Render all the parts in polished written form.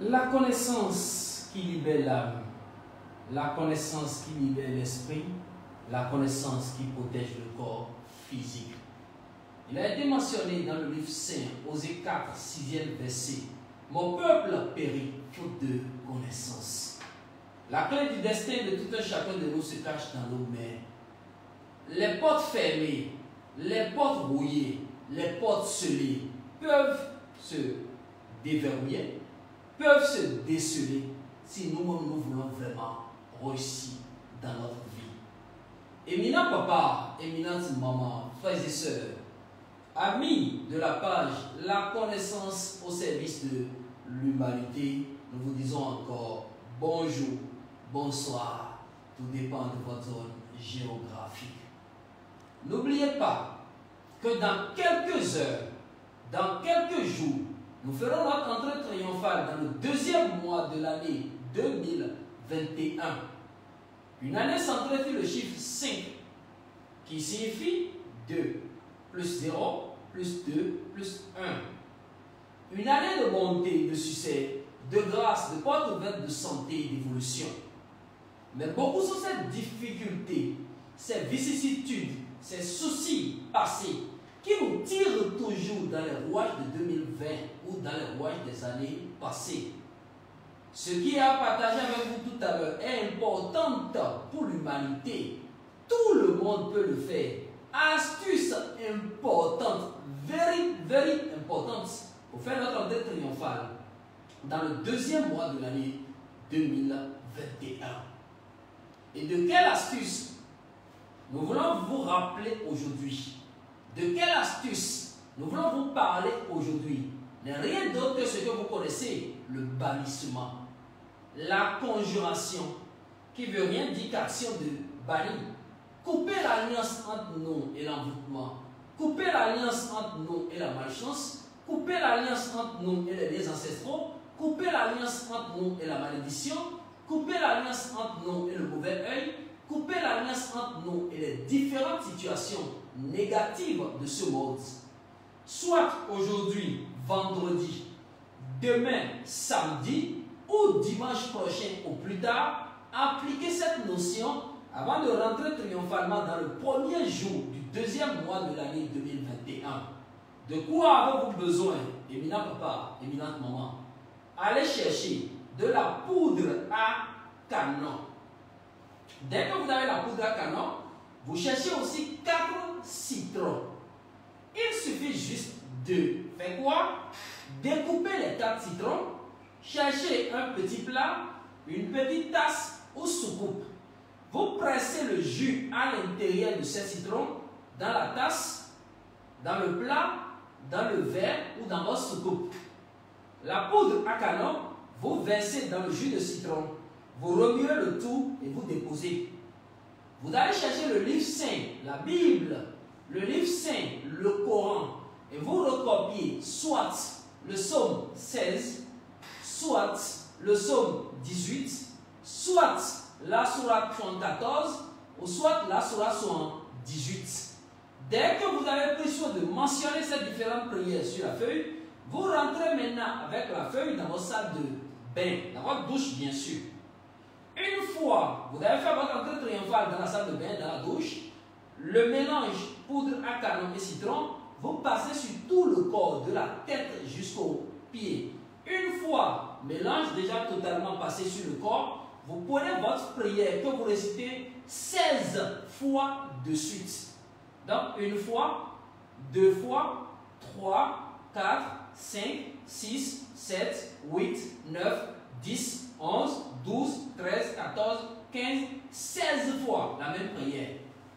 La connaissance qui libère l'âme, la connaissance qui libère l'esprit, la connaissance qui protège le corps physique. Il a été mentionné dans le livre Saint, Osée 4, 6e verset. Mon peuple périt faute de connaissance. La clé du destin de tout un chacun de nous se cache dans nos mains. Les portes fermées, les portes rouillées, les portes scellées peuvent se déverrouiller, peuvent se déceler si nous-mêmes nous voulons vraiment réussir dans notre vie. Éminent papa, éminente maman, frères et sœurs, amis de la page La connaissance au service de l'humanité, nous vous disons encore bonjour, bonsoir, tout dépend de votre zone géographique. N'oubliez pas que dans quelques heures, dans quelques jours, nous ferons notre entrée triomphale dans le deuxième mois de l'année 2021. Une année centrée sur le chiffre 5, qui signifie 2, plus 0, plus 2, plus 1. Une année de bonté, de succès, de grâce, de portes ouvertes, de santé et d'évolution. Mais beaucoup sont ces difficultés, ces vicissitudes, ces soucis passés qui nous tirent toujours dans les rouages de 2020 ou dans les rouages des années passées. Ce qui est à partager avec vous tout à l'heure est important pour l'humanité. Tout le monde peut le faire. Astuce importante, very importante pour faire notre entrée triomphale dans le deuxième mois de l'année 2021. Et de quelle astuce nous voulons vous rappeler aujourd'hui? De quelle astuce nous voulons vous parler aujourd'hui? N'est rien d'autre que ce que vous connaissez, le bannissement. La conjuration, qui veut rien dire qu'action de bannir. Couper l'alliance entre nous et l'envoûtement. Couper l'alliance entre nous et la malchance. Couper l'alliance entre nous et les liens ancestraux. Couper l'alliance entre nous et la malédiction. Couper l'alliance entre nous et le mauvais œil. Couper l'alliance entre nous et les différentes situations négatives de ce monde. Soit aujourd'hui, vendredi, demain, samedi ou dimanche prochain au plus tard, appliquez cette notion avant de rentrer triomphalement dans le premier jour du deuxième mois de l'année 2021. De quoi avez-vous besoin, éminent papa, éminente maman? Allez chercher de la poudre à canon. Dès que vous avez la poudre à canon, vous cherchez aussi 4 citrons. Il suffit juste de faire quoi? Découper les 4 citrons, chercher un petit plat, une petite tasse ou soucoupe. Vous pressez le jus à l'intérieur de ces citrons dans la tasse, dans le plat, dans le verre ou dans votre soucoupe. La poudre à canon, vous versez dans le jus de citron. Vous remuez le tout et vous déposez. Vous allez chercher le livre saint, la Bible, le livre saint, le Coran, et vous recopiez soit le psaume 16, soit le psaume 18, soit la sourate 74, ou soit la sourate 18. Dès que vous avez pris soin de mentionner ces différentes prières sur la feuille, vous rentrez maintenant avec la feuille dans votre salle de bain, dans votre douche bien sûr. Une fois vous avez fait votre entrée triomphale dans la salle de bain, dans la douche, le mélange poudre à canon et citron, vous passez sur tout le corps, de la tête jusqu'aux pieds. Une fois mélange déjà totalement passé sur le corps, vous prenez votre prière que vous récitez 16 fois de suite. Donc une fois, 2 fois, 3, 4, 5, 6, 7, 8, 9, 10, 11, 12, 13, 14, 15, 16 fois la même prière.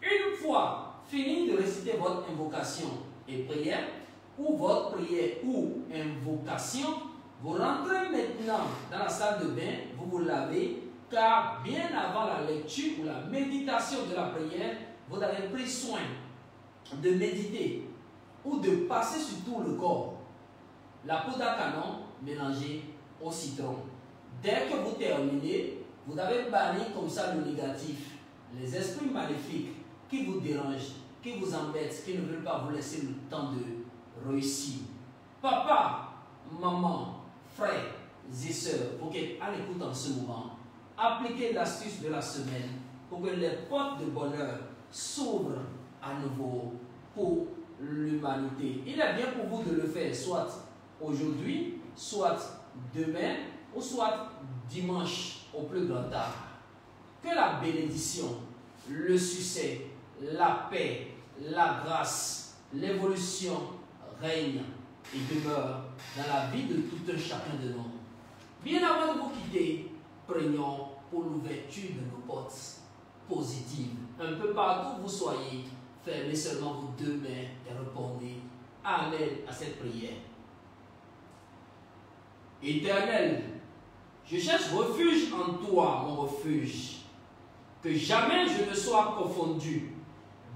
Une fois fini de réciter votre invocation et prière, ou votre prière ou invocation, vous rentrez maintenant dans la salle de bain, vous vous lavez, car bien avant la lecture ou la méditation de la prière, vous avez pris soin de méditer ou de passer sur tout le corps la poudre à canon mélangée au citron. Dès que vous terminez, vous avez banni comme ça le négatif, les esprits maléfiques qui vous dérangent, qui vous embêtent, qui ne veulent pas vous laisser le temps de réussir. Papa, maman, frère, et sœurs, pour qu'à l'écoute en ce moment, appliquez l'astuce de la semaine pour que les portes de bonheur s'ouvrent à nouveau pour l'humanité. Il est bien pour vous de le faire, soit aujourd'hui, soit demain, ou soit dimanche au plus grand tard. Que la bénédiction, le succès, la paix, la grâce, l'évolution règne et demeure dans la vie de tout un chacun de nous. Bien avant de vous quitter, prions pour l'ouverture de nos portes positives. Un peu partout où vous soyez, fermez seulement vos deux mains et répondez Amen à cette prière. Éternel, je cherche refuge en toi, mon refuge. Que jamais je ne sois confondu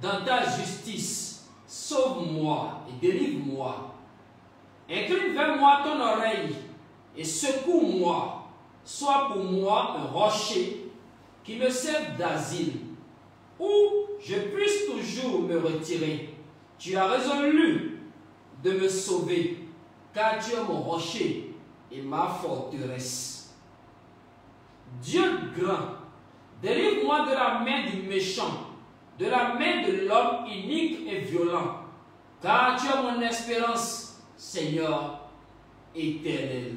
dans ta justice. Sauve-moi et délivre-moi. Incline vers moi ton oreille et secoue-moi. Sois pour moi un rocher qui me serve d'asile, où je puisse toujours me retirer. Tu as résolu de me sauver, car tu es mon rocher et ma forteresse. Dieu grand, délivre-moi de la main du méchant, de la main de l'homme inique et violent, car tu es mon espérance, Seigneur éternel.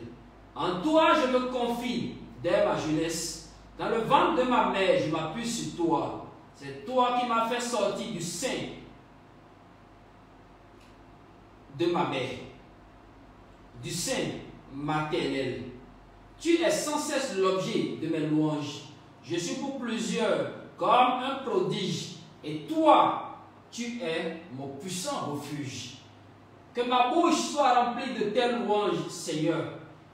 En toi je me confie dès ma jeunesse. Dans le ventre de ma mère, je m'appuie sur toi. C'est toi qui m'as fait sortir du sein de ma mère, du sein maternel. Tu es sans cesse l'objet de mes louanges. Je suis pour plusieurs comme un prodige. Et toi, tu es mon puissant refuge. Que ma bouche soit remplie de tes louanges, Seigneur.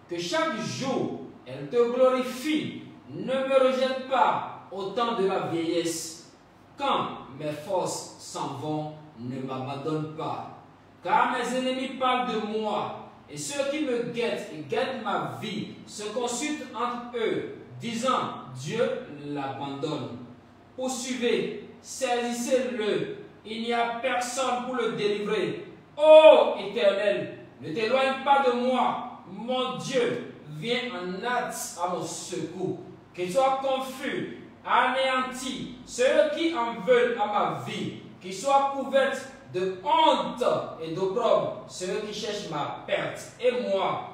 Que chaque jour, elle te glorifie. Ne me rejette pas au temps de la vieillesse. Quand mes forces s'en vont, ne m'abandonne pas. Car mes ennemis parlent de moi. Et ceux qui me guettent et guettent ma vie se consultent entre eux, disant, Dieu l'abandonne. Poursuivez, saisissez-le. Il n'y a personne pour le délivrer. Ô Éternel, ne t'éloigne pas de moi. Mon Dieu, viens en hâte à mon secours. Qu'ils soient confus, anéantis, ceux qui en veulent à ma vie, qu'ils soient couverts de honte et d'opprobre, ceux qui cherchent ma perte. Et moi,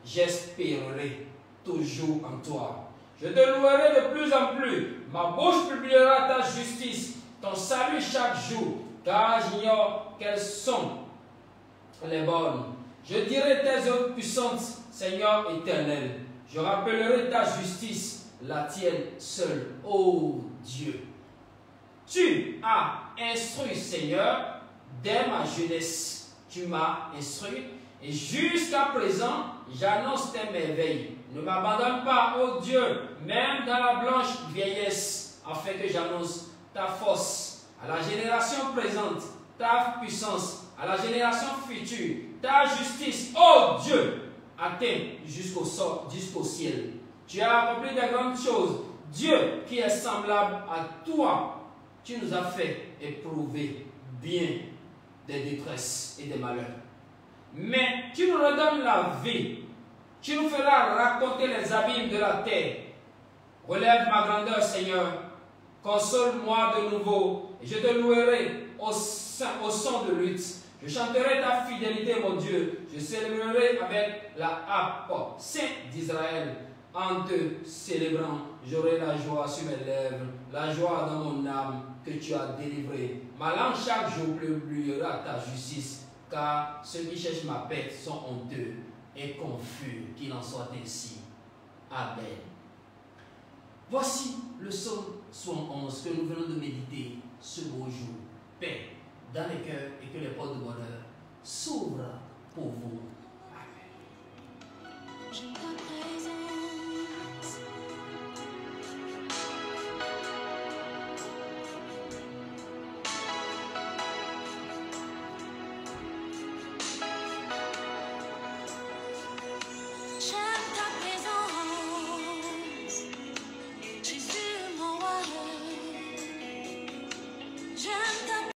j'espérerai toujours en toi. Je te louerai de plus en plus. Ma bouche publiera ta justice, ton salut chaque jour, car j'ignore quelles sont les bonnes. Je dirai tes œuvres puissantes, Seigneur éternel. Je rappellerai ta justice, la tienne seule, ô Dieu. Tu as instruit, Seigneur, dès ma jeunesse. Tu m'as instruit et jusqu'à présent, j'annonce tes merveilles. Ne m'abandonne pas, ô Dieu, même dans la blanche vieillesse, afin que j'annonce ta force à la génération présente, ta puissance à la génération future, ta justice, ô Dieu, atteint jusqu'au ciel. Tu as accompli de grandes choses. Dieu qui est semblable à toi, tu nous as fait éprouver bien des détresses et des malheurs. Mais tu nous redonnes la vie. Tu nous feras raconter les abîmes de la terre. Relève ma grandeur, Seigneur. Console-moi de nouveau. Et je te louerai au son de lutte. Je chanterai ta fidélité, mon Dieu. Je célébrerai avec la harpe, Saint d'Israël. En te célébrant, j'aurai la joie sur mes lèvres, la joie dans mon âme que tu as délivrée. Ma langue chaque jour publiera ta justice, car ceux qui cherchent ma paix sont honteux et confus. Qu'il en soit ainsi. Amen. Voici le psaume 71 que nous venons de méditer ce beau jour. Paix dans les cœurs et que les portes de bonheur s'ouvrent